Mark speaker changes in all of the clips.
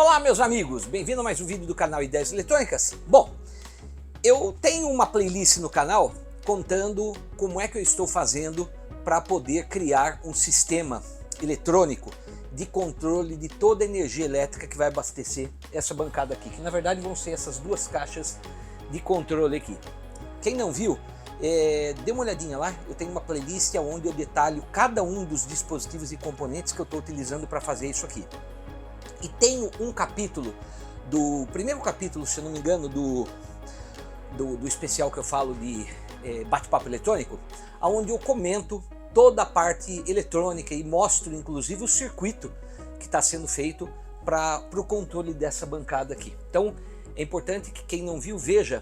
Speaker 1: Olá meus amigos, bem-vindo a mais um vídeo do canal Ideias Eletrônicas. Bom, eu tenho uma playlist no canal contando como é que eu estou fazendo para poder criar um sistema eletrônico de controle de toda a energia elétrica que vai abastecer essa bancada aqui, que na verdade vão ser essas duas caixas de controle aqui. Quem não viu, dê uma olhadinha lá, eu tenho uma playlist onde eu detalho cada um dos dispositivos e componentes que eu estou utilizando para fazer isso aqui. E tenho um capítulo, do primeiro capítulo, se não me engano, do especial que eu falo de bate-papo eletrônico, onde eu comento toda a parte eletrônica e mostro inclusive o circuito que está sendo feito para o controle dessa bancada aqui. Então é importante que quem não viu veja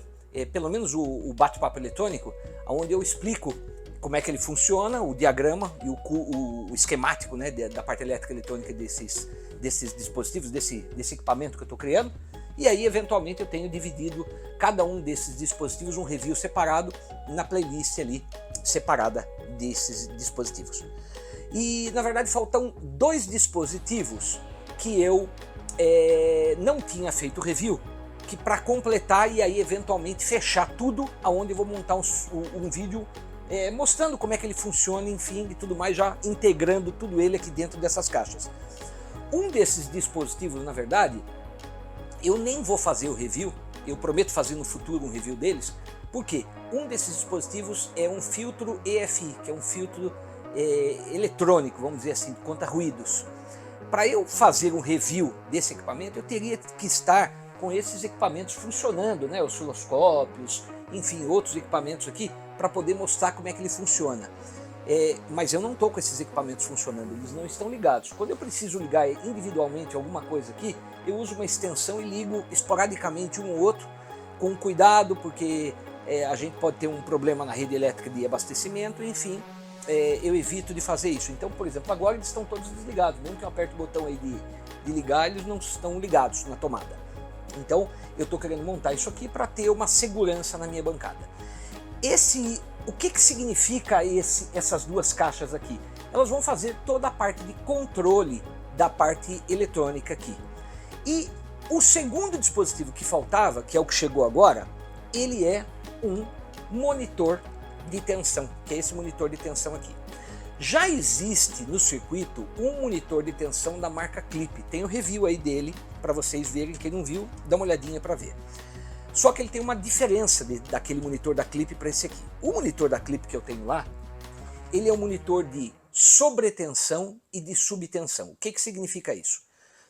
Speaker 1: pelo menos o bate-papo eletrônico, onde eu explico como é que ele funciona, o diagrama e o esquemático, né, da parte elétrica eletrônica desses dispositivos, desse equipamento que eu estou criando. E aí eventualmente eu tenho dividido cada um desses dispositivos, um review separado na playlist ali separada desses dispositivos. E na verdade faltam dois dispositivos que eu não tinha feito review, que para completar e aí eventualmente fechar tudo, aonde eu vou montar um vídeo mostrando como é que ele funciona, enfim, e tudo mais, já integrando tudo ele aqui dentro dessas caixas. Um desses dispositivos, na verdade, eu nem vou fazer o review, eu prometo fazer no futuro um review deles, porque um desses dispositivos é um filtro EFI, que é um filtro eletrônico, vamos dizer assim, contra ruídos. Para eu fazer um review desse equipamento, eu teria que estar com esses equipamentos funcionando, né, osciloscópios, enfim, outros equipamentos aqui, para poder mostrar como é que ele funciona. Mas eu não estou com esses equipamentos funcionando, eles não estão ligados. Quando eu preciso ligar individualmente alguma coisa aqui, eu uso uma extensão e ligo esporadicamente um ou outro, com cuidado, porque a gente pode ter um problema na rede elétrica de abastecimento, enfim, eu evito de fazer isso. Então, por exemplo, agora eles estão todos desligados, mesmo que eu aperte o botão aí de ligar, eles não estão ligados na tomada. Então, eu estou querendo montar isso aqui para ter uma segurança na minha bancada. O que significa essas duas caixas aqui? Elas vão fazer toda a parte de controle da parte eletrônica aqui. E o segundo dispositivo que faltava, que é o que chegou agora, ele é um monitor de tensão, que é esse monitor de tensão aqui. Já existe no circuito um monitor de tensão da marca Clip, tem o review aí dele para vocês verem, quem não viu, dá uma olhadinha para ver. Só que ele tem uma diferença daquele monitor da Clip para esse aqui. O monitor da Clip que eu tenho lá, ele é um monitor de sobretensão e de subtensão. O que significa isso?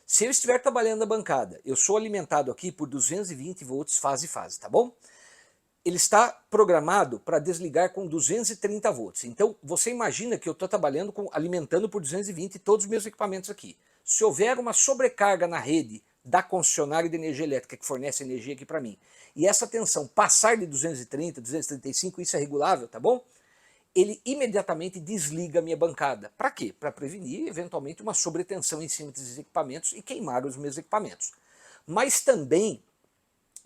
Speaker 1: Se eu estiver trabalhando na bancada, eu sou alimentado aqui por 220 volts fase, tá bom? Ele está programado para desligar com 230 volts. Então você imagina que eu estou trabalhando alimentando por 220 todos os meus equipamentos aqui. Se houver uma sobrecarga na rede da concessionária de energia elétrica que fornece energia aqui para mim, e essa tensão passar de 230, 235, isso é regulável, tá bom? Ele imediatamente desliga a minha bancada. Para quê? Para prevenir eventualmente uma sobretensão em cima desses equipamentos e queimar os meus equipamentos. Mas também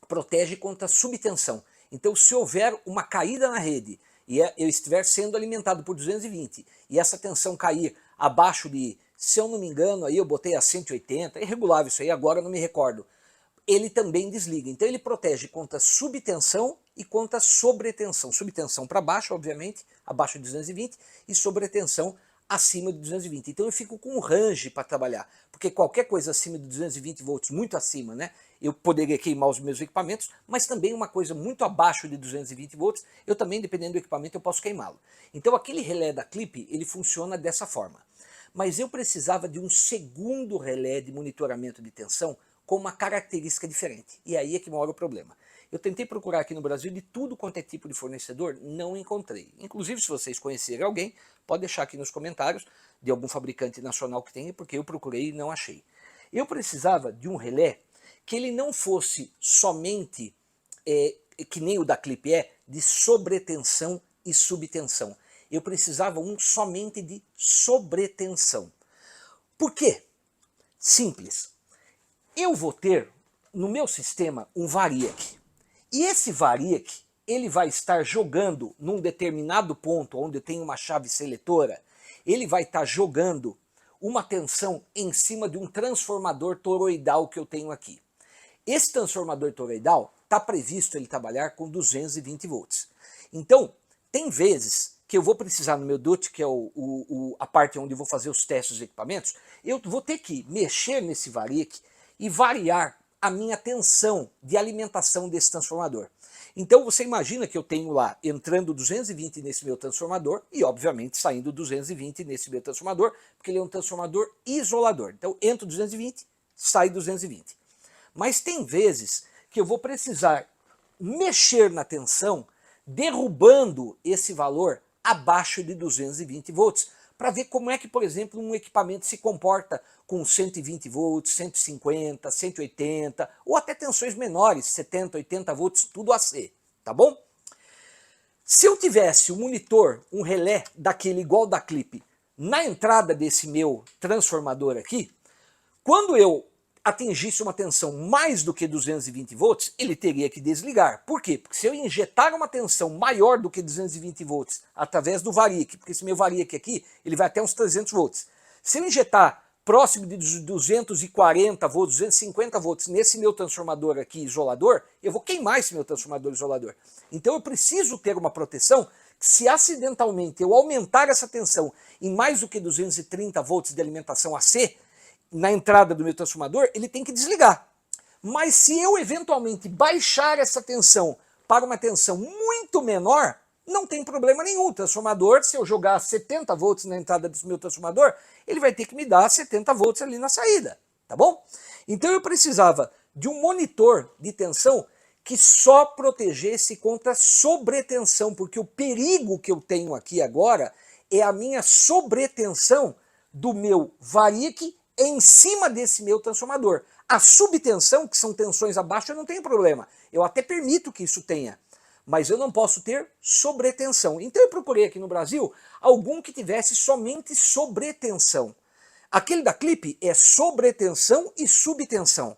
Speaker 1: protege contra subtensão. Então se houver uma caída na rede e eu estiver sendo alimentado por 220 e essa tensão cair abaixo de, se eu não me engano, aí eu botei a 180, é irregulável isso aí, agora eu não me recordo, ele também desliga. Então ele protege contra subtensão e contra sobretensão. Subtensão para baixo, obviamente, abaixo de 220, e sobretensão acima de 220. Então eu fico com um range para trabalhar, porque qualquer coisa acima de 220 volts, muito acima, né, eu poderia queimar os meus equipamentos, mas também uma coisa muito abaixo de 220 volts, eu também, dependendo do equipamento, eu posso queimá-lo. Então aquele relé da Clip, ele funciona dessa forma. Mas eu precisava de um segundo relé de monitoramento de tensão com uma característica diferente. E aí é que mora o problema. Eu tentei procurar aqui no Brasil de tudo quanto é tipo de fornecedor, não encontrei. Inclusive, se vocês conhecerem alguém, pode deixar aqui nos comentários de algum fabricante nacional que tenha, porque eu procurei e não achei. Eu precisava de um relé que ele não fosse somente, que nem o da Clip de sobretensão e subtensão. Eu precisava somente de sobretensão. Por quê? Simples. Eu vou ter no meu sistema um variac. E esse variac, ele vai estar jogando num determinado ponto onde eu tenho uma chave seletora, ele vai estar jogando uma tensão em cima de um transformador toroidal que eu tenho aqui. Esse transformador toroidal está previsto ele trabalhar com 220 volts. Então, tem vezes que eu vou precisar no meu DUT, que é a parte onde eu vou fazer os testes dos equipamentos, eu vou ter que mexer nesse varique e variar a minha tensão de alimentação desse transformador. Então você imagina que eu tenho lá entrando 220 nesse meu transformador e obviamente saindo 220 nesse meu transformador, porque ele é um transformador isolador. Então entro 220, sai 220. Mas tem vezes que eu vou precisar mexer na tensão, derrubando esse valor abaixo de 220 volts, para ver como é que, por exemplo, um equipamento se comporta com 120 volts, 150, 180, ou até tensões menores, 70, 80 volts, tudo AC, tá bom? Se eu tivesse um monitor, um relé daquele igual da Clip, na entrada desse meu transformador aqui, quando eu atingisse uma tensão mais do que 220 volts, ele teria que desligar. Por quê? Porque se eu injetar uma tensão maior do que 220 volts através do varique, porque esse meu varique aqui, ele vai até uns 300 volts. Se eu injetar próximo de 240 volts, 250 volts nesse meu transformador aqui isolador, eu vou queimar esse meu transformador isolador. Então eu preciso ter uma proteção que, se acidentalmente eu aumentar essa tensão em mais do que 230 volts de alimentação AC, na entrada do meu transformador, ele tem que desligar. Mas se eu eventualmente baixar essa tensão para uma tensão muito menor, não tem problema nenhum. O transformador, se eu jogar 70 volts na entrada desse meu transformador, ele vai ter que me dar 70 volts ali na saída, tá bom? Então eu precisava de um monitor de tensão que só protegesse contra sobretensão, porque o perigo que eu tenho aqui agora é a minha sobretensão do meu varique em cima desse meu transformador. A subtensão, que são tensões abaixo, eu não tenho problema. Eu até permito que isso tenha, mas eu não posso ter sobretensão. Então eu procurei aqui no Brasil algum que tivesse somente sobretensão. Aquele da Clip é sobretensão e subtensão,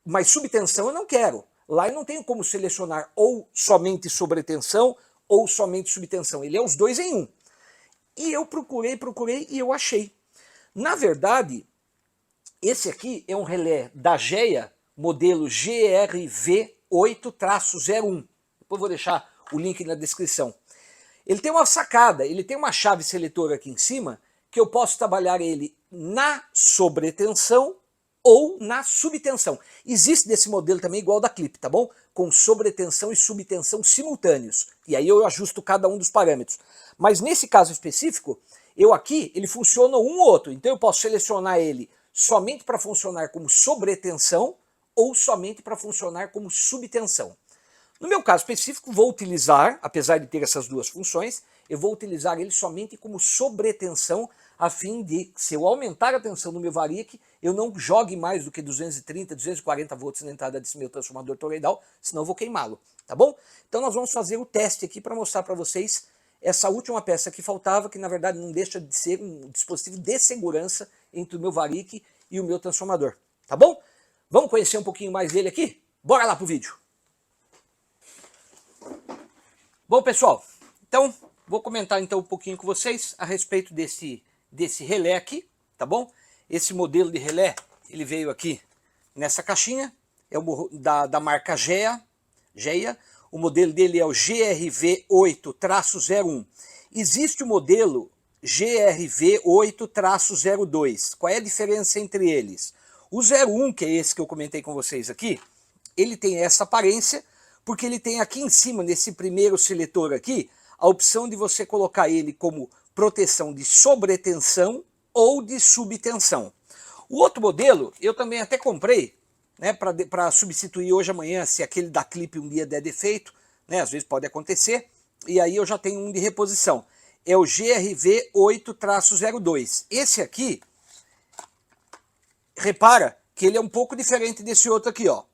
Speaker 1: mas subtensão eu não quero. Lá eu não tenho como selecionar ou somente sobretensão ou somente subtensão. Ele é os dois em um. E eu procurei e eu achei. Na verdade, esse aqui é um relé da GEA, modelo GRV8-01. Depois vou deixar o link na descrição. Ele tem uma sacada, ele tem uma chave seletora aqui em cima, que eu posso trabalhar ele na sobretensão ou na subtensão. Existe desse modelo também igual da Clip, tá bom? Com sobretensão e subtensão simultâneos. E aí eu ajusto cada um dos parâmetros. Mas nesse caso específico, ele funciona um ou outro. Então eu posso selecionar ele somente para funcionar como sobretensão ou somente para funcionar como subtensão. No meu caso específico, vou utilizar, apesar de ter essas duas funções, eu vou utilizar ele somente como sobretensão, a fim de, se eu aumentar a tensão do meu varique, eu não jogue mais do que 230, 240 volts na entrada desse meu transformador toroidal, senão eu vou queimá-lo, tá bom? Então nós vamos fazer o teste aqui para mostrar para vocês essa última peça que faltava, que na verdade não deixa de ser um dispositivo de segurança entre o meu varique e o meu transformador, tá bom? Vamos conhecer um pouquinho mais dele aqui? Bora lá pro vídeo! Bom, pessoal, então vou comentar então um pouquinho com vocês a respeito desse relé aqui, tá bom? Esse modelo de relé, ele veio aqui nessa caixinha, é da marca GEA, o modelo dele é o GRV8-01. Existe o modelo GRV8-02. Qual é a diferença entre eles? O 01, que é esse que eu comentei com vocês aqui, ele tem essa aparência, porque ele tem aqui em cima, nesse primeiro seletor aqui, a opção de você colocar ele como proteção de sobretensão ou de subtensão. O outro modelo, eu também até comprei, né, para substituir hoje amanhã, se aquele da Clip um dia der defeito, né, às vezes pode acontecer, e aí eu já tenho um de reposição. É o GRV8-02. Esse aqui, repara que ele é um pouco diferente desse outro aqui, ó.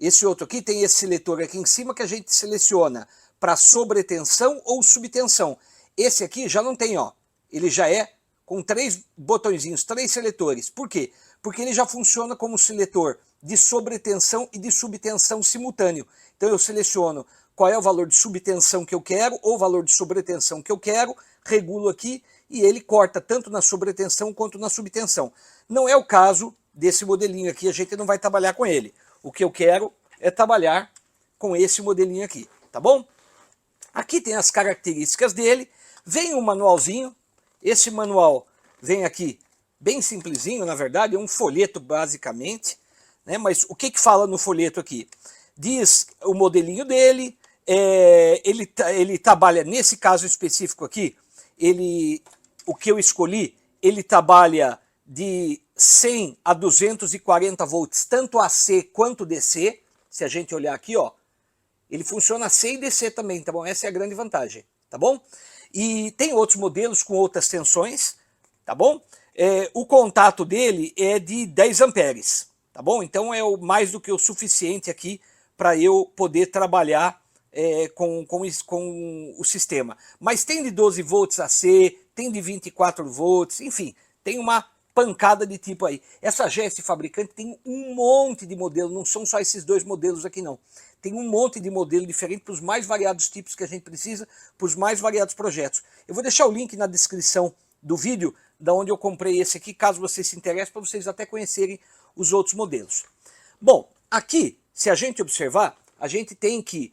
Speaker 1: Esse outro aqui tem esse seletor aqui em cima que a gente seleciona para sobretensão ou subtensão. Esse aqui já não tem, ó. Ele já é com 3 botõezinhos, 3 seletores. Por quê? Porque ele já funciona como seletor de sobretensão e de subtensão simultâneo. Então eu seleciono qual é o valor de subtensão que eu quero ou o valor de sobretensão que eu quero, regulo aqui e ele corta tanto na sobretensão quanto na subtensão. Não é o caso desse modelinho aqui, a gente não vai trabalhar com ele. O que eu quero é trabalhar com esse modelinho aqui, tá bom? Aqui tem as características dele, vem um manualzinho, esse manual vem aqui bem simplesinho, na verdade, é um folheto basicamente, né? Mas o que fala no folheto aqui? Diz o modelinho dele, ele trabalha, nesse caso específico aqui, o que eu escolhi, ele trabalha de 100 a 240 volts, tanto AC quanto DC. Se a gente olhar aqui, ó, ele funciona AC e DC também, tá bom? Essa é a grande vantagem, tá bom? E tem outros modelos com outras tensões, tá bom? O contato dele é de 10 amperes, tá bom? Então é mais do que o suficiente aqui para eu poder trabalhar com o sistema. Mas tem de 12 volts AC, tem de 24 volts, enfim, tem uma pancada de tipo aí. Essa GS fabricante tem um monte de modelo, não são só esses dois modelos aqui não. Tem um monte de modelo diferente para os mais variados tipos que a gente precisa, para os mais variados projetos. Eu vou deixar o link na descrição do vídeo, da onde eu comprei esse aqui, caso vocês se interessem, para vocês até conhecerem os outros modelos. Bom, aqui, se a gente observar, a gente tem que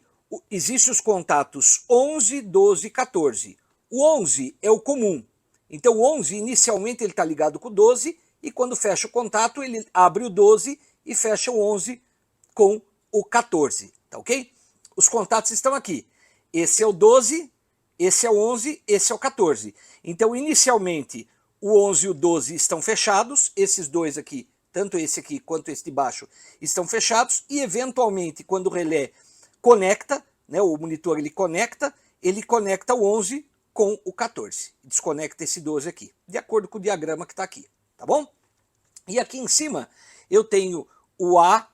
Speaker 1: existem os contatos 11, 12 e 14. O 11 é o comum. Então o 11 inicialmente ele está ligado com o 12 e quando fecha o contato ele abre o 12 e fecha o 11 com o 14, tá ok? Os contatos estão aqui. Esse é o 12, esse é o 11, esse é o 14. Então inicialmente o 11 e o 12 estão fechados, esses dois aqui, tanto esse aqui quanto esse de baixo, estão fechados e eventualmente quando o relé conecta, né, o monitor ele conecta o 11 com o 14, desconecta esse 12 aqui, de acordo com o diagrama que está aqui, tá bom? E aqui em cima eu tenho o A,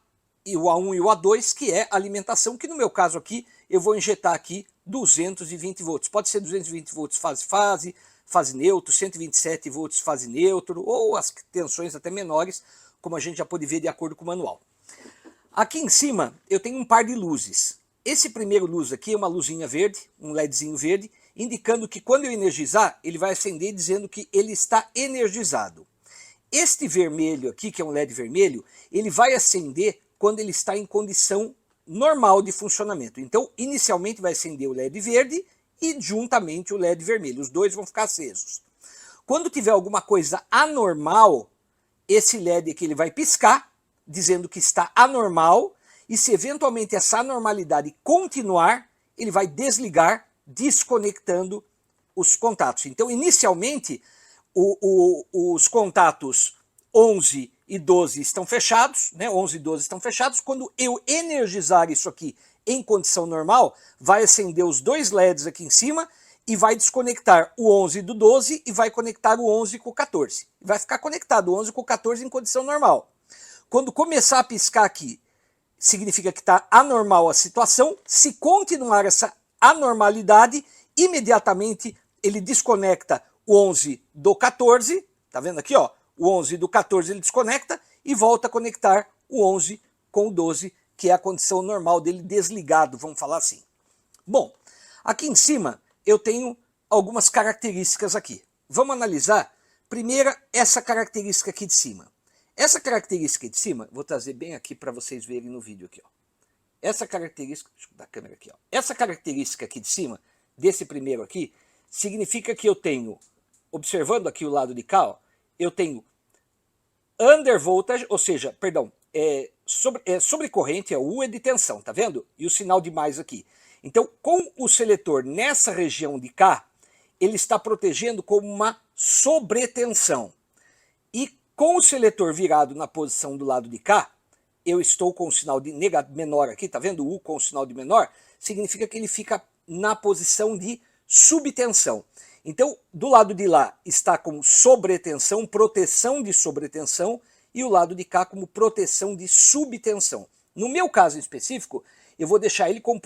Speaker 1: e o A1 e o A2, que é alimentação, que no meu caso aqui eu vou injetar aqui 220 volts, pode ser 220 volts fase neutro, 127 volts fase neutro, ou as tensões até menores, como a gente já pode ver de acordo com o manual. Aqui em cima eu tenho um par de luzes. Esse primeiro luz aqui é uma luzinha verde, um LEDzinho verde, indicando que quando eu energizar, ele vai acender dizendo que ele está energizado. Este vermelho aqui, que é um LED vermelho, ele vai acender quando ele está em condição normal de funcionamento. Então, inicialmente vai acender o LED verde e juntamente o LED vermelho. Os dois vão ficar acesos. Quando tiver alguma coisa anormal, esse LED aqui ele vai piscar, dizendo que está anormal, e se eventualmente essa anormalidade continuar, ele vai desligar, desconectando os contatos. Então, inicialmente, os contatos 11 e 12 estão fechados, né? 11 e 12 estão fechados. Quando eu energizar isso aqui em condição normal, vai acender os dois LEDs aqui em cima e vai desconectar o 11 do 12 e vai conectar o 11 com o 14. Vai ficar conectado o 11 com o 14 em condição normal. Quando começar a piscar aqui, significa que está anormal a situação. Se continuar essa anormalidade, imediatamente ele desconecta o 11 do 14, tá vendo aqui, ó? O 11 do 14 ele desconecta e volta a conectar o 11 com o 12, que é a condição normal dele desligado, vamos falar assim. Bom, aqui em cima eu tenho algumas características aqui. Vamos analisar, primeiro, essa característica aqui de cima. Essa característica de cima, vou trazer bem aqui para vocês verem no vídeo aqui, ó. Essa característica, deixa eu dar a câmera aqui, ó. Essa característica aqui de cima, desse primeiro aqui, significa que eu tenho, observando aqui o lado de cá, ó, eu tenho under voltage, ou seja, perdão, sobrecorrente, o U é de tensão, tá vendo? E o sinal de mais aqui. Então, com o seletor nessa região de cá, ele está protegendo como uma sobretensão. E com o seletor virado na posição do lado de cá, eu estou com o sinal de menor aqui, tá vendo? O U com o sinal de menor, significa que ele fica na posição de subtensão. Então, do lado de lá está como sobretensão, proteção de sobretensão, e o lado de cá como proteção de subtensão. No meu caso específico, eu vou deixar ele com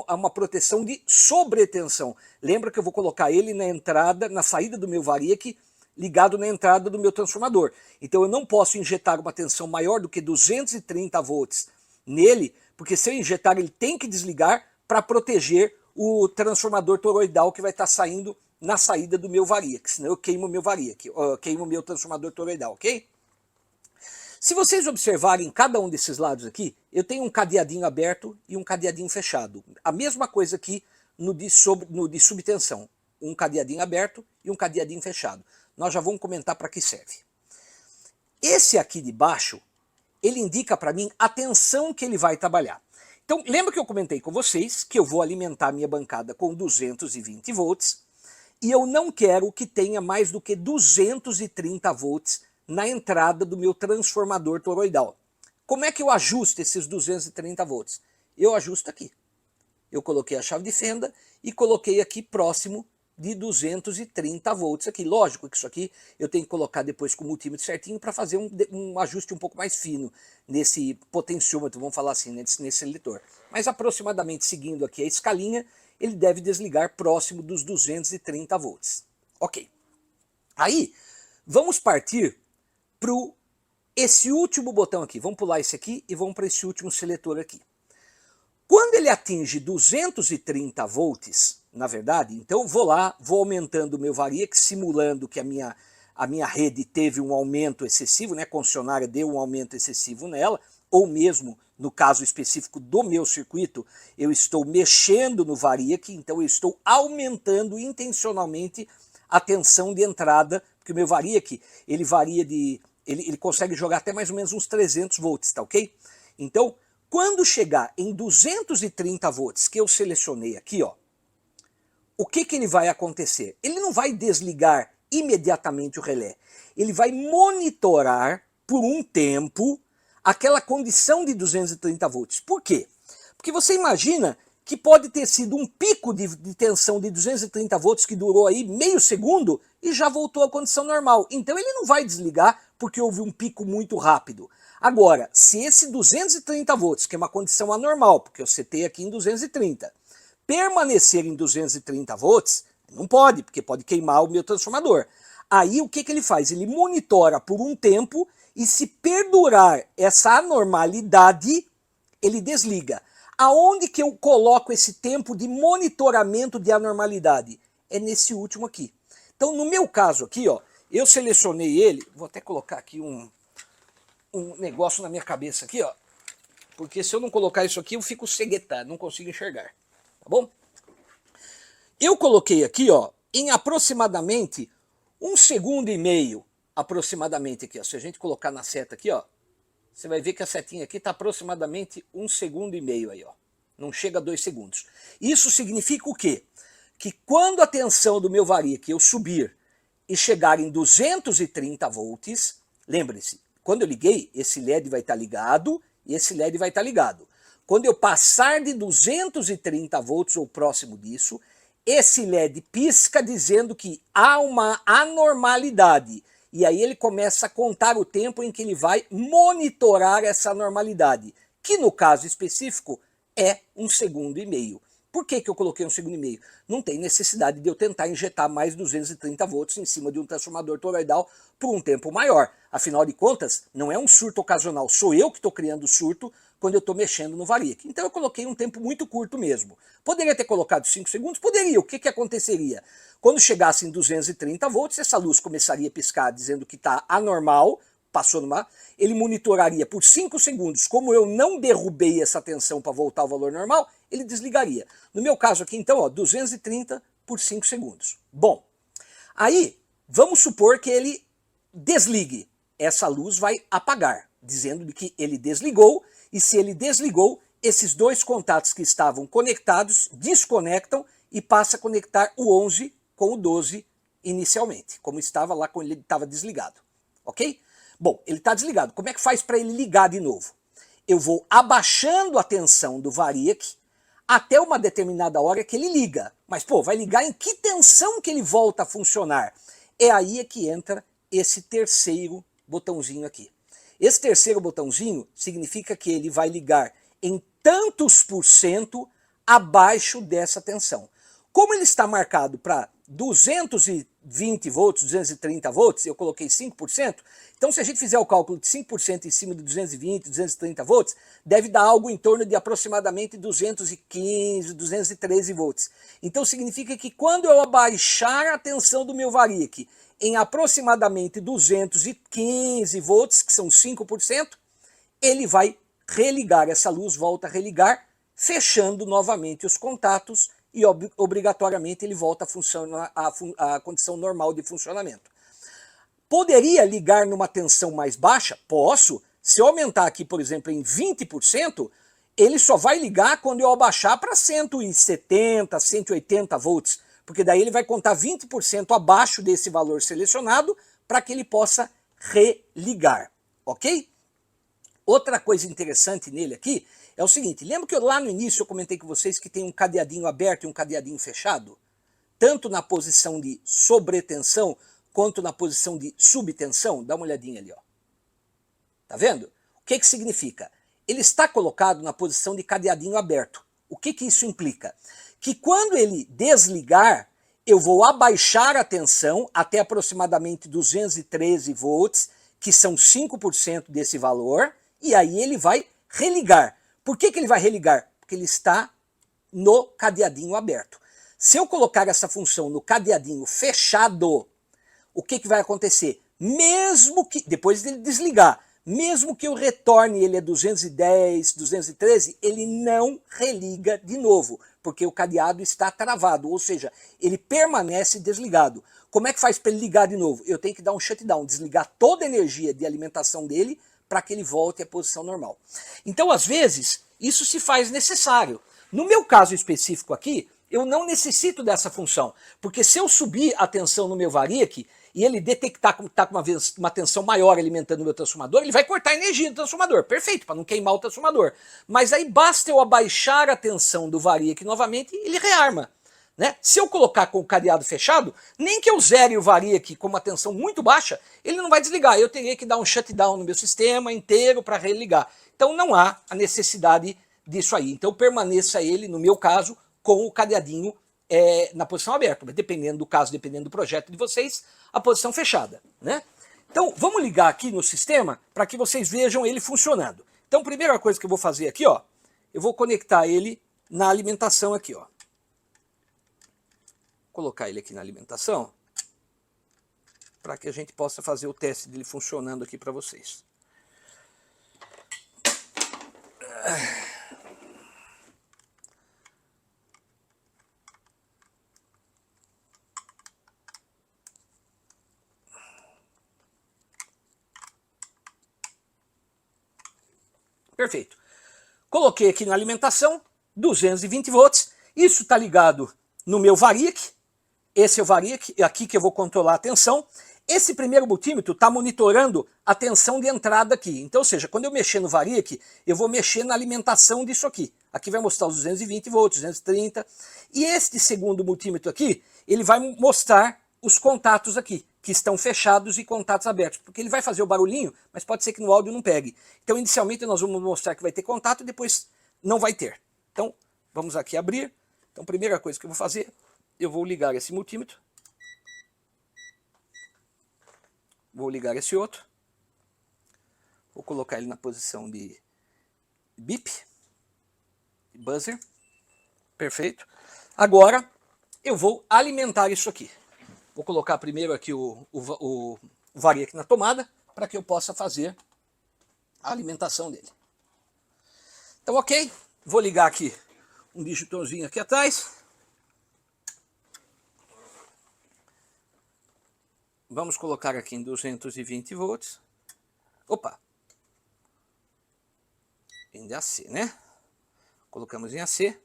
Speaker 1: uma proteção de sobretensão. Lembra que eu vou colocar ele na entrada, na saída do meu variac, ligado na entrada do meu transformador. Então eu não posso injetar uma tensão maior do que 230 volts nele, porque se eu injetar ele tem que desligar para proteger o transformador toroidal que vai estar saindo na saída do meu variac, senão eu queimo o meu variac, queimo o meu transformador toroidal, ok? Se vocês observarem cada um desses lados aqui, eu tenho um cadeadinho aberto e um cadeadinho fechado. A mesma coisa aqui no de subtensão. Um cadeadinho aberto e um cadeadinho fechado. Nós já vamos comentar para que serve. Esse aqui de baixo, ele indica para mim a tensão que ele vai trabalhar. Então, lembra que eu comentei com vocês que eu vou alimentar minha bancada com 220 volts e eu não quero que tenha mais do que 230 volts na entrada do meu transformador toroidal. Como é que eu ajusto esses 230 volts? Eu ajusto aqui. Eu coloquei a chave de fenda e coloquei aqui próximo de 230 volts aqui. Lógico que isso aqui eu tenho que colocar depois com o multímetro certinho para fazer um ajuste um pouco mais fino nesse potenciômetro, vamos falar assim, nesse seletor. Mas aproximadamente seguindo aqui a escalinha, ele deve desligar próximo dos 230 volts. Ok. Aí, vamos partir para esse último botão aqui. Vamos pular esse aqui e vamos para esse último seletor aqui. Quando ele atinge 230 volts, na verdade, então vou lá, vou aumentando o meu variac, simulando que a minha rede teve um aumento excessivo, né? A concessionária deu um aumento excessivo nela, ou mesmo, no caso específico do meu circuito, eu estou mexendo no variac, então eu estou aumentando intencionalmente a tensão de entrada, porque o meu variac, ele varia de... Ele consegue jogar até mais ou menos uns 300 volts, tá ok? Então, quando chegar em 230 volts, que eu selecionei aqui, ó, o que ele vai acontecer? Ele não vai desligar imediatamente o relé. Ele vai monitorar por um tempo aquela condição de 230 volts. Por quê? Porque você imagina que pode ter sido um pico de tensão de 230 volts que durou aí meio segundo e já voltou à condição normal. Então ele não vai desligar porque houve um pico muito rápido. Agora, se esse 230 volts, que é uma condição anormal, porque eu setei aqui em 230, permanecer em 230 volts, não pode, porque pode queimar o meu transformador. Aí o que ele faz? Ele monitora por um tempo e se perdurar essa anormalidade, ele desliga. Aonde que eu coloco esse tempo de monitoramento de anormalidade? É nesse último aqui. Então no meu caso aqui, ó, eu selecionei ele, vou até colocar aqui um negócio na minha cabeça aqui, ó, porque se eu não colocar isso aqui eu fico ceguetado, não consigo enxergar, tá bom? Eu coloquei aqui, ó, em aproximadamente 1,5 segundos, aproximadamente aqui, ó. Se a gente colocar na seta aqui, ó, você vai ver que a setinha aqui está aproximadamente 1,5 segundos aí, ó. Não chega a 2 segundos. Isso significa o quê? Que quando a tensão do meu variac eu subir e chegar em 230 volts, lembre-se, quando eu liguei, esse LED vai estar ligado e esse LED vai estar ligado. Quando eu passar de 230 volts ou próximo disso, esse LED pisca dizendo que há uma anormalidade. E aí ele começa a contar o tempo em que ele vai monitorar essa anormalidade, que no caso específico é 1,5 segundos. Por que eu coloquei 1,5 segundos? Não tem necessidade de eu tentar injetar mais 230 volts em cima de um transformador toroidal por um tempo maior. Afinal de contas, não é um surto ocasional, sou eu que estou criando o surto quando eu estou mexendo no variac. Então eu coloquei um tempo muito curto mesmo. Poderia ter colocado 5 segundos? Poderia. O que aconteceria? Quando chegasse em 230 volts, essa luz começaria a piscar dizendo que está anormal, passou numa... Ele monitoraria por 5 segundos. Como eu não derrubei essa tensão para voltar ao valor normal, ele desligaria. No meu caso aqui, então, ó, 230 por 5 segundos. Bom, aí vamos supor que ele desligue. Essa luz vai apagar, dizendo que ele desligou, e se ele desligou, esses dois contatos que estavam conectados desconectam e passa a conectar o 11 com o 12 inicialmente, como estava lá quando ele estava desligado, ok? Bom, ele está desligado. Como é que faz para ele ligar de novo? Eu vou abaixando a tensão do variac até uma determinada hora que ele liga. Mas, pô, vai ligar em que tensão que ele volta a funcionar? É aí que entra esse terceiro botãozinho aqui. Esse terceiro botãozinho significa que ele vai ligar em tantos por cento abaixo dessa tensão. Como ele está marcado para 200 e 220 volts, 230 volts, eu coloquei 5%, então se a gente fizer o cálculo de 5% em cima de 220, 230 volts, deve dar algo em torno de aproximadamente 215, 213 volts. Então significa que quando eu abaixar a tensão do meu variac em aproximadamente 215 volts, que são 5%, ele vai religar, essa luz volta a religar, fechando novamente os contatos e obrigatoriamente ele volta a funcionar a condição normal de funcionamento. Poderia ligar numa tensão mais baixa? Posso. Se eu aumentar aqui, por exemplo, em 20%, ele só vai ligar quando eu abaixar para 170, 180 volts, porque daí ele vai contar 20% abaixo desse valor selecionado para que ele possa religar, ok? Outra coisa interessante nele aqui é o seguinte, lembra que lá no início eu comentei com vocês que tem um cadeadinho aberto e um cadeadinho fechado? Tanto na posição de sobretensão quanto na posição de subtensão? Dá uma olhadinha ali, ó. Tá vendo? O que que significa? Ele está colocado na posição de cadeadinho aberto. O que que isso implica? Que quando ele desligar, eu vou abaixar a tensão até aproximadamente 213 volts, que são 5% desse valor, e aí ele vai religar. Por que que ele vai religar? Porque ele está no cadeadinho aberto. Se eu colocar essa função no cadeadinho fechado, o que que vai acontecer? Mesmo que, depois dele desligar, mesmo que eu retorne ele a 210, 213, ele não religa de novo, porque o cadeado está travado, ou seja, ele permanece desligado. Como é que faz para ele ligar de novo? Eu tenho que dar um shutdown, desligar toda a energia de alimentação dele para que ele volte à posição normal. Então, às vezes, isso se faz necessário. No meu caso específico aqui, eu não necessito dessa função, porque se eu subir a tensão no meu variac e ele detectar que está com uma tensão maior alimentando o meu transformador, ele vai cortar a energia do transformador, perfeito, para não queimar o transformador. Mas aí basta eu abaixar a tensão do variac novamente e ele rearma. Né? Se eu colocar com o cadeado fechado, nem que eu zere o variac com uma tensão muito baixa, ele não vai desligar. Eu teria que dar um shutdown no meu sistema inteiro para religar. Então não há a necessidade disso aí. Então permaneça ele, no meu caso, com o cadeadinho na posição aberta. Mas dependendo do caso, dependendo do projeto de vocês, a posição fechada. Né? Então vamos ligar aqui no sistema para que vocês vejam ele funcionando. Então a primeira coisa que eu vou fazer aqui, ó, eu vou conectar ele na alimentação aqui, ó. Colocar ele aqui na alimentação para que a gente possa fazer o teste dele funcionando aqui para vocês. Perfeito. Coloquei aqui na alimentação 220 volts. Isso está ligado no meu variac. Esse é o variac, aqui que eu vou controlar a tensão. Esse primeiro multímetro está monitorando a tensão de entrada aqui. Então, ou seja, quando eu mexer no variac, eu vou mexer na alimentação disso aqui. Aqui vai mostrar os 220 volts, 230. E este segundo multímetro aqui, ele vai mostrar os contatos aqui, que estão fechados e contatos abertos. Porque ele vai fazer o barulhinho, mas pode ser que no áudio não pegue. Então, inicialmente, nós vamos mostrar que vai ter contato e depois não vai ter. Então, vamos aqui abrir. Então, a primeira coisa que eu vou fazer, eu vou ligar esse multímetro. Vou ligar esse outro. Vou colocar ele na posição de bip, de buzzer. Perfeito. Agora, eu vou alimentar isso aqui. Vou colocar primeiro aqui o variac na tomada, para que eu possa fazer a alimentação dele. Então, ok. Vou ligar aqui um disjuntorzinho aqui atrás. Vamos colocar aqui em 220 volts. Opa! Em AC, né? Colocamos em AC.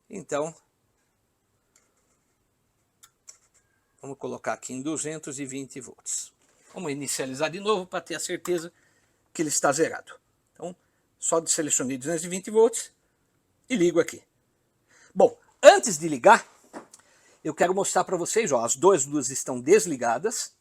Speaker 1: Então, vamos colocar aqui em 220 volts. Vamos inicializar de novo para ter a certeza que ele está zerado. Então, só selecionei 220 volts e ligo aqui. Bom, antes de ligar, eu quero mostrar para vocês, ó, as duas luzes estão desligadas,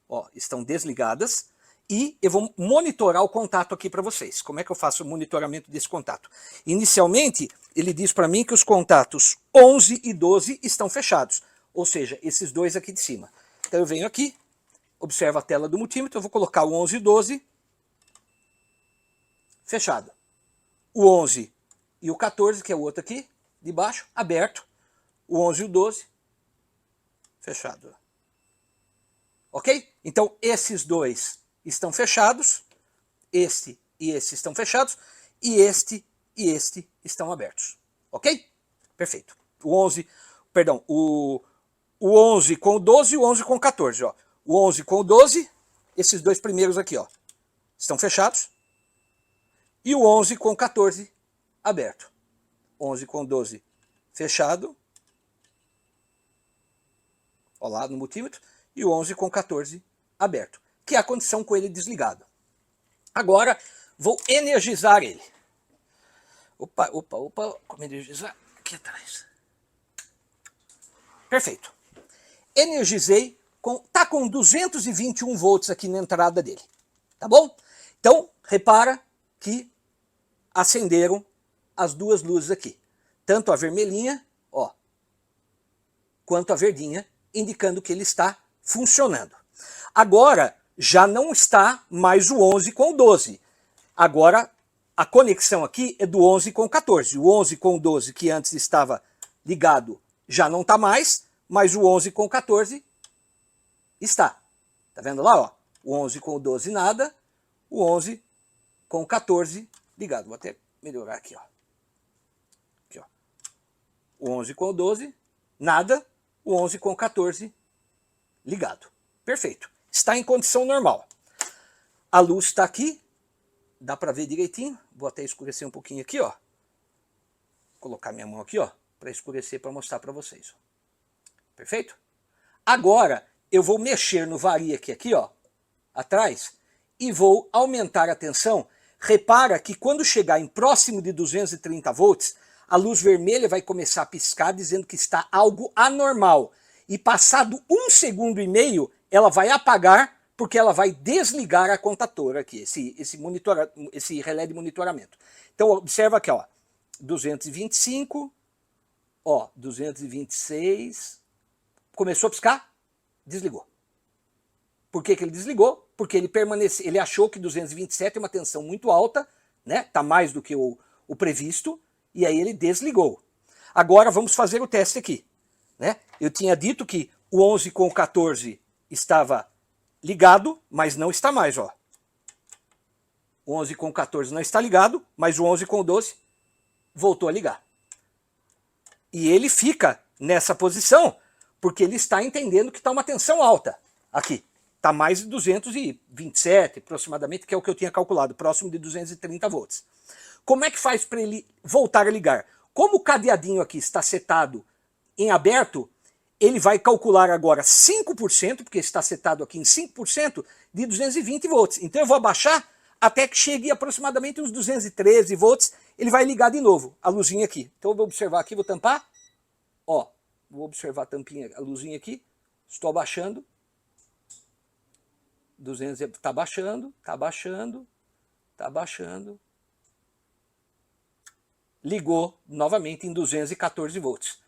Speaker 1: ó, estão desligadas, e eu vou monitorar o contato aqui para vocês. Como é que eu faço o monitoramento desse contato? Inicialmente, ele diz para mim que os contatos 11 e 12 estão fechados. ou seja, esses dois aqui de cima. Então eu venho aqui, observo a tela do multímetro, eu vou colocar o 11 e o 12, fechado. O 11 e o 14, que é o outro aqui, de baixo, aberto. O 11 e o 12, fechado. Ok? Então esses dois estão fechados, este e este estão fechados, e este estão abertos. Ok? Perfeito. O 11 com o 12 e o 11 com o 14. Ó. O 11 com o 12, esses dois primeiros aqui, ó, estão fechados. E o 11 com o 14 aberto. 11 com o 12 fechado. Ó lá no multímetro. E o 11 com o 14 aberto. Que é a condição com ele desligado. Agora, vou energizar ele. Opa, como energizar? Aqui atrás. Perfeito. Energizei, tá com 221 volts aqui na entrada dele. Tá bom? Então, repara que acenderam as duas luzes aqui. Tanto a vermelhinha, ó, quanto a verdinha, indicando que ele está funcionando. Agora, já não está mais o 11 com o 12. Agora, a conexão aqui é do 11 com o 14. O 11 com o 12, que antes estava ligado, já não está mais, mas o 11 com o 14 está. Tá vendo lá, ó? O 11 com o 12 nada, o 11 com o 14 ligado. Vou até melhorar aqui, ó. Aqui, ó. O 11 com o 12 nada, o 11 com o 14 ligado. Perfeito. Está em condição normal. A luz está aqui, dá para ver direitinho. Vou até escurecer um pouquinho aqui, ó. Vou colocar minha mão aqui, ó, para escurecer, para mostrar para vocês. Ó. Perfeito? Agora eu vou mexer no variac aqui, ó, atrás, e vou aumentar a tensão. Repara que quando chegar em próximo de 230 volts, a luz vermelha vai começar a piscar, dizendo que está algo anormal. E passado 1,5 segundos, ela vai apagar, porque ela vai desligar a contatora aqui, esse relé de monitoramento. Então observa aqui, ó, 225, ó, 226, começou a piscar, desligou. Por que ele desligou? Porque ele achou que 227 é uma tensão muito alta, né? Tá mais do que o previsto, e aí ele desligou. Agora vamos fazer o teste aqui, né? Eu tinha dito que o 11 com o 14 estava ligado, mas não está mais, ó. O 11 com o 14 não está ligado, mas o 11 com o 12 voltou a ligar. E ele fica nessa posição porque ele está entendendo que está uma tensão alta aqui. Está mais de 227 aproximadamente, que é o que eu tinha calculado, próximo de 230 volts. Como é que faz para ele voltar a ligar? Como o cadeadinho aqui está setado em aberto, ele vai calcular agora 5%, porque está setado aqui em 5%, de 220 volts. Então eu vou abaixar até que chegue aproximadamente uns 213 volts, ele vai ligar de novo a luzinha aqui. Então eu vou observar aqui, vou tampar, ó, vou observar a tampinha, a luzinha aqui, estou abaixando, 200, está baixando, está baixando, está baixando, ligou novamente em 214 volts.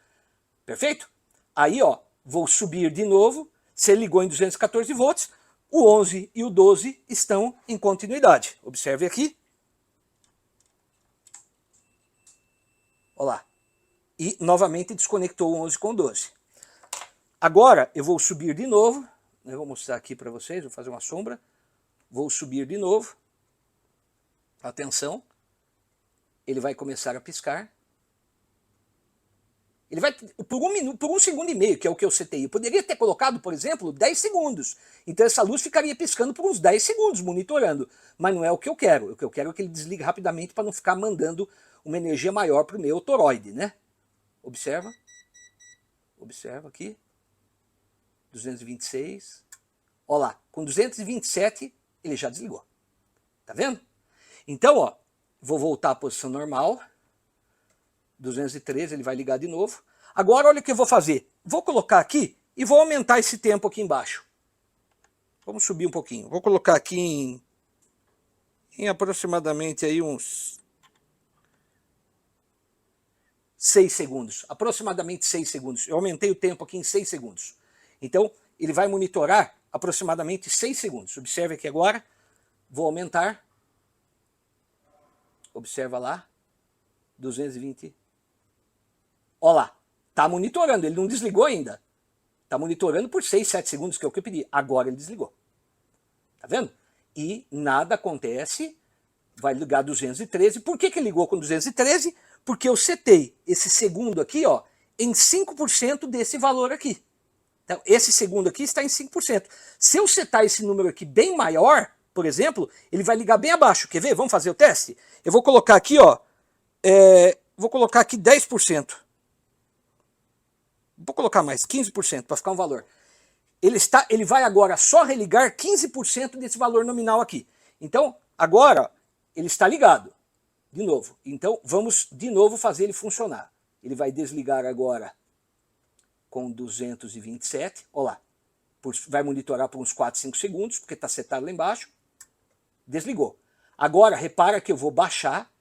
Speaker 1: Perfeito? Aí, ó, vou subir de novo, se ele ligou em 214 volts, o 11 e o 12 estão em continuidade. Observe aqui. Olha lá. E novamente desconectou o 11 com o 12. Agora eu vou subir de novo. Eu vou mostrar aqui para vocês, vou fazer uma sombra. Vou subir de novo. Atenção. Ele vai começar a piscar. Ele vai, por 1 segundo e meio, que é o que eu setei. Eu poderia ter colocado, por exemplo, 10 segundos. Então essa luz ficaria piscando por uns 10 segundos, monitorando. Mas não é o que eu quero. O que eu quero é que ele desligue rapidamente para não ficar mandando uma energia maior para o meu toroide, né? Observa. Observa aqui. 226. Olha lá, com 227 ele já desligou. Tá vendo? Então, ó, vou voltar à posição normal. 213, ele vai ligar de novo. Agora olha o que eu vou fazer. Vou colocar aqui e vou aumentar esse tempo aqui embaixo. Vamos subir um pouquinho. Vou colocar aqui em aproximadamente aí uns 6 segundos, aproximadamente 6 segundos. Eu aumentei o tempo aqui em 6 segundos. Então, ele vai monitorar aproximadamente 6 segundos. Observe aqui agora, vou aumentar. Observa lá, 220. Olha lá, está monitorando, ele não desligou ainda. Está monitorando por 6, 7 segundos, que é o que eu pedi. Agora ele desligou. Tá vendo? E nada acontece, vai ligar 213. Por que ele ligou com 213? Porque eu setei esse segundo aqui, ó, em 5% desse valor aqui. Então, esse segundo aqui está em 5%. Se eu setar esse número aqui bem maior, por exemplo, ele vai ligar bem abaixo. Quer ver? Vamos fazer o teste? Eu vou colocar aqui, ó, vou colocar aqui 10%. Vou colocar mais, 15%, para ficar um valor. Ele vai agora só religar 15% desse valor nominal aqui. Então, agora, ele está ligado. De novo. Então, vamos de novo fazer ele funcionar. Ele vai desligar agora com 227. Olha lá. Vai monitorar por uns 4, 5 segundos, porque está setado lá embaixo. Desligou. Agora, repara que eu vou baixar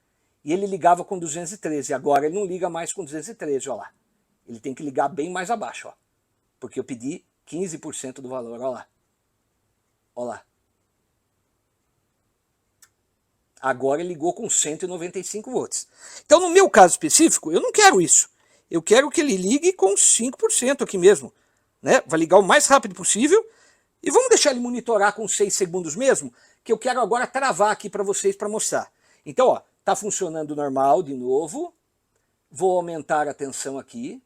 Speaker 1: e ele ligava com 213. Agora ele não liga mais com 213, olha lá. Ele tem que ligar bem mais abaixo, ó. Porque eu pedi 15% do valor, olha lá. Olha lá. Agora ele ligou com 195 volts. Então, no meu caso específico, eu não quero isso. Eu quero que ele ligue com 5% aqui mesmo. Né? Vai ligar o mais rápido possível. E vamos deixar ele monitorar com 6 segundos mesmo, que eu quero agora travar aqui para vocês para mostrar. Então, ó, tá funcionando normal de novo. Vou aumentar a tensão aqui.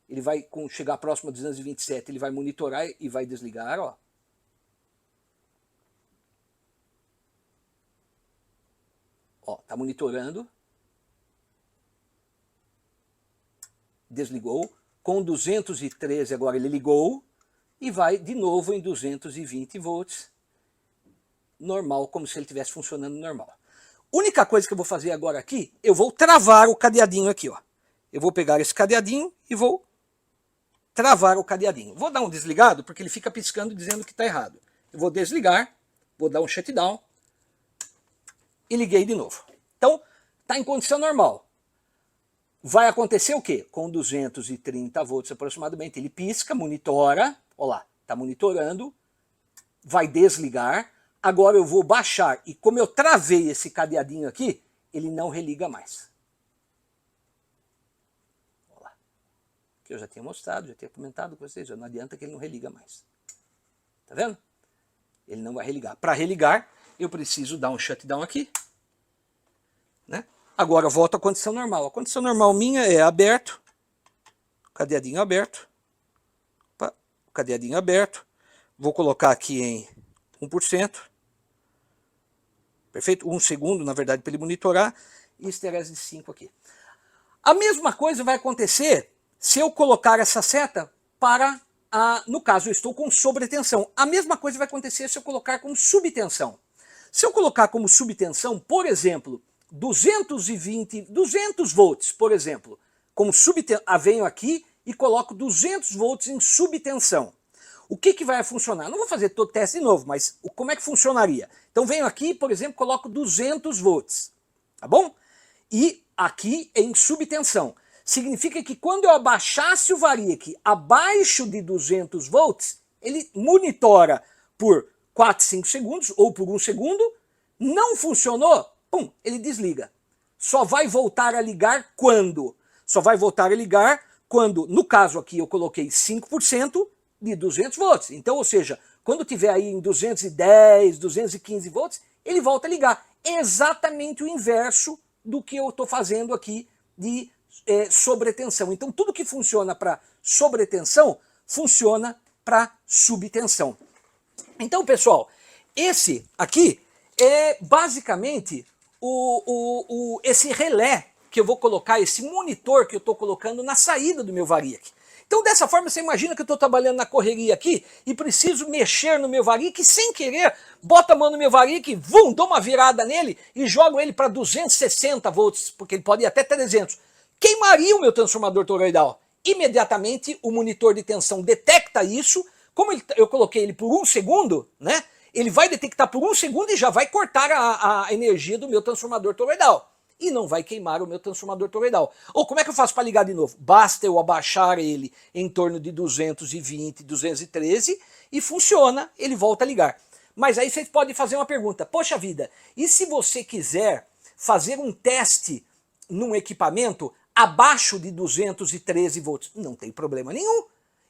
Speaker 1: Ele vai chegar próximo a 227, ele vai monitorar e vai desligar, ó. Ó, tá monitorando. Desligou. Com 213 agora ele ligou e vai de novo em 220 volts. Normal, como se ele estivesse funcionando normal. Única coisa que eu vou fazer agora aqui, eu vou travar o cadeadinho aqui, ó. Eu vou pegar esse cadeadinho e vou travar o cadeadinho. Vou dar um desligado, porque ele fica piscando dizendo que está errado. Eu vou desligar, vou dar um shutdown e liguei de novo. Então, está em condição normal. Vai acontecer o quê? Com 230 volts aproximadamente, ele pisca, monitora, olha lá, está monitorando, vai desligar. Agora eu vou baixar e como eu travei esse cadeadinho aqui, ele não religa mais. Olha lá. Que eu já tinha mostrado, já tinha comentado com vocês, não adianta que ele não religa mais. Tá vendo? Ele não vai religar. Para religar, eu preciso dar um shutdown aqui. Né? Agora eu volto à condição normal. A condição normal minha é aberto, cadeadinho aberto, opa, cadeadinho aberto. Vou colocar aqui em 1%. Perfeito? 1 segundo, na verdade, para ele monitorar. E esterese de 5 aqui. A mesma coisa vai acontecer se eu colocar essa seta para, no caso, eu estou com sobretensão. A mesma coisa vai acontecer se eu colocar como subtensão. Se eu colocar como subtensão, por exemplo, 200 volts, por exemplo, como subtensão, venho aqui e coloco 200 volts em subtensão. O que vai funcionar? Não vou fazer todo o teste de novo, mas como é que funcionaria? Então venho aqui, por exemplo, coloco 200 volts, tá bom? E aqui em subtensão. Significa que quando eu abaixasse o variac abaixo de 200 volts, ele monitora por 4, 5 segundos ou por 1 segundo, não funcionou, pum, ele desliga. Só vai voltar a ligar quando? Só vai voltar a ligar quando, no caso aqui eu coloquei 5%, de 200 volts. Então, ou seja, quando tiver aí em 210, 215 volts, ele volta a ligar. Exatamente o inverso do que eu estou fazendo aqui de sobretensão. Então, tudo que funciona para sobretensão, funciona para subtensão. Então, pessoal, esse aqui é basicamente esse relé que eu vou colocar, esse monitor que eu estou colocando na saída do meu variac. Então dessa forma você imagina que eu estou trabalhando na correria aqui e preciso mexer no meu variac e sem querer, boto a mão no meu variac, vum, dou uma virada nele e jogo ele para 260 volts, porque ele pode ir até 300. Queimaria o meu transformador toroidal. Imediatamente o monitor de tensão detecta isso, como eu coloquei ele por 1 segundo, né? Ele vai detectar por 1 segundo e já vai cortar a energia do meu transformador toroidal. e não vai queimar o meu transformador toroidal. Ou como é que eu faço para ligar de novo? Basta eu abaixar ele em torno de 220, 213 e funciona, ele volta a ligar. Mas aí vocês podem fazer uma pergunta, poxa vida, e se você quiser fazer um teste num equipamento abaixo de 213 volts? Não tem problema nenhum.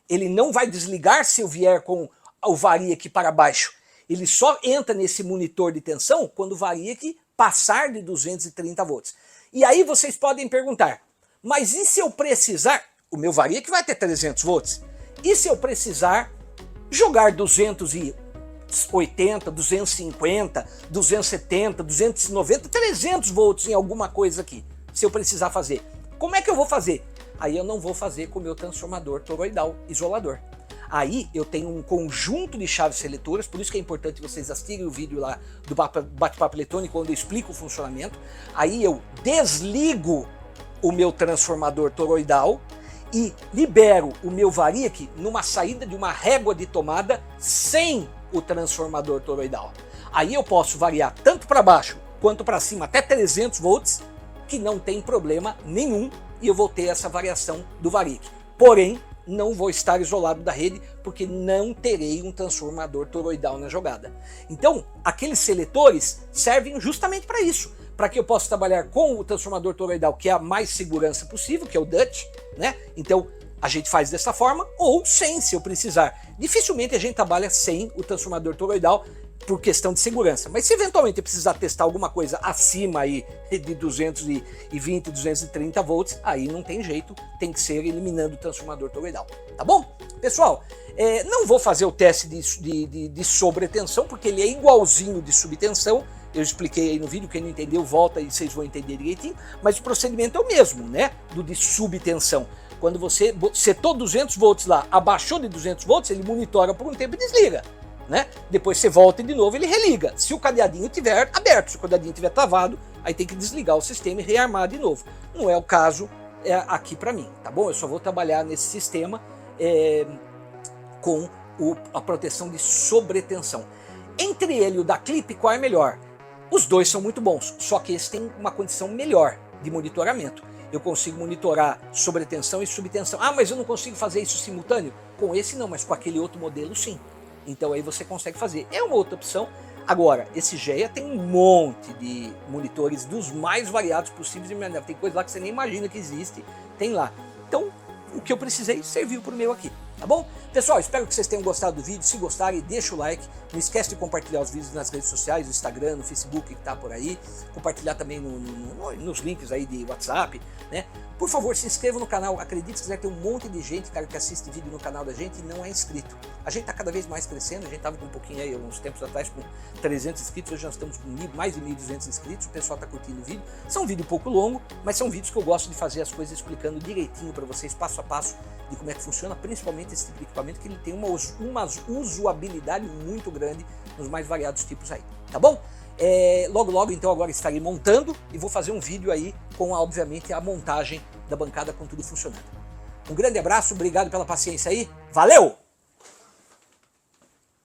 Speaker 1: Ele não vai desligar se eu vier com o variac para baixo. Ele só entra nesse monitor de tensão quando o variac passar de 230 volts. E aí vocês podem perguntar, mas e se eu precisar, o meu variac vai ter 300 volts, e se eu precisar jogar 280, 250, 270, 290, 300 volts em alguma coisa aqui, se eu precisar fazer? Como é que eu vou fazer? Aí eu não vou fazer com o meu transformador toroidal isolador. Aí eu tenho um conjunto de chaves seletoras, por isso que é importante vocês assistirem o vídeo lá do bate-papo eletrônico, onde eu explico o funcionamento. Aí eu desligo o meu transformador toroidal e libero o meu variac numa saída de uma régua de tomada sem o transformador toroidal. Aí eu posso variar tanto para baixo quanto para cima até 300 volts, que não tem problema nenhum, e eu vou ter essa variação do variac. Porém, não vou estar isolado da rede, porque não terei um transformador toroidal na jogada. Então, aqueles seletores servem justamente para isso, para que eu possa trabalhar com o transformador toroidal, que é a mais segurança possível, que é o Dutch, né? Então, a gente faz dessa forma, ou sem, se eu precisar. Dificilmente a gente trabalha sem o transformador toroidal, por questão de segurança. Mas se eventualmente eu precisar testar alguma coisa acima aí de 220, 230 volts, aí não tem jeito, tem que ser eliminando o transformador toroidal, tá bom? Pessoal, não vou fazer o teste de sobretensão, porque ele é igualzinho de subtensão. Eu expliquei aí no vídeo, quem não entendeu volta e vocês vão entender direitinho, mas o procedimento é o mesmo, né, do de subtensão. Quando você setou 200 volts lá, abaixou de 200 volts, ele monitora por um tempo e desliga. Né? Depois você volta de novo, ele religa. Se o cadeadinho estiver aberto, se o cadeadinho estiver travado, aí tem que desligar o sistema e rearmar de novo. Não é o caso aqui para mim, tá bom? Eu só vou trabalhar nesse sistema com a proteção de sobretensão. Entre ele e o da Clip, qual é melhor? Os dois são muito bons, só que esse tem uma condição melhor de monitoramento. Eu consigo monitorar sobretensão e subtensão. Ah, mas eu não consigo fazer isso simultâneo? Com esse não, mas com aquele outro modelo sim. Então aí você consegue fazer. É uma outra opção. Agora, esse GEA tem um monte de monitores dos mais variados possíveis. Tem coisa lá que você nem imagina que existe. Tem lá. Então, o que eu precisei serviu para o meu aqui. Tá bom? Pessoal, espero que vocês tenham gostado do vídeo. Se gostarem, deixa o like. Não esquece de compartilhar os vídeos nas redes sociais, no Instagram, no Facebook que tá por aí. Compartilhar também nos links aí de WhatsApp, né? Por favor, se inscreva no canal. Acredite, se quiser, ter um monte de gente, cara, que assiste vídeo no canal da gente e não é inscrito. A gente tá cada vez mais crescendo. A gente tava com um pouquinho aí, uns tempos atrás, com 300 inscritos. Hoje nós estamos com mais de 1.200 inscritos. O pessoal tá curtindo o vídeo. São vídeos um pouco longo, mas são vídeos que eu gosto de fazer as coisas explicando direitinho para vocês, passo a passo, de como é que funciona, principalmente esse tipo de equipamento, que ele tem uma usabilidade muito grande nos mais variados tipos aí, tá bom? Logo então agora estarei montando e vou fazer um vídeo aí com, obviamente, a montagem da bancada com tudo funcionando. Um grande abraço, obrigado pela paciência aí, valeu!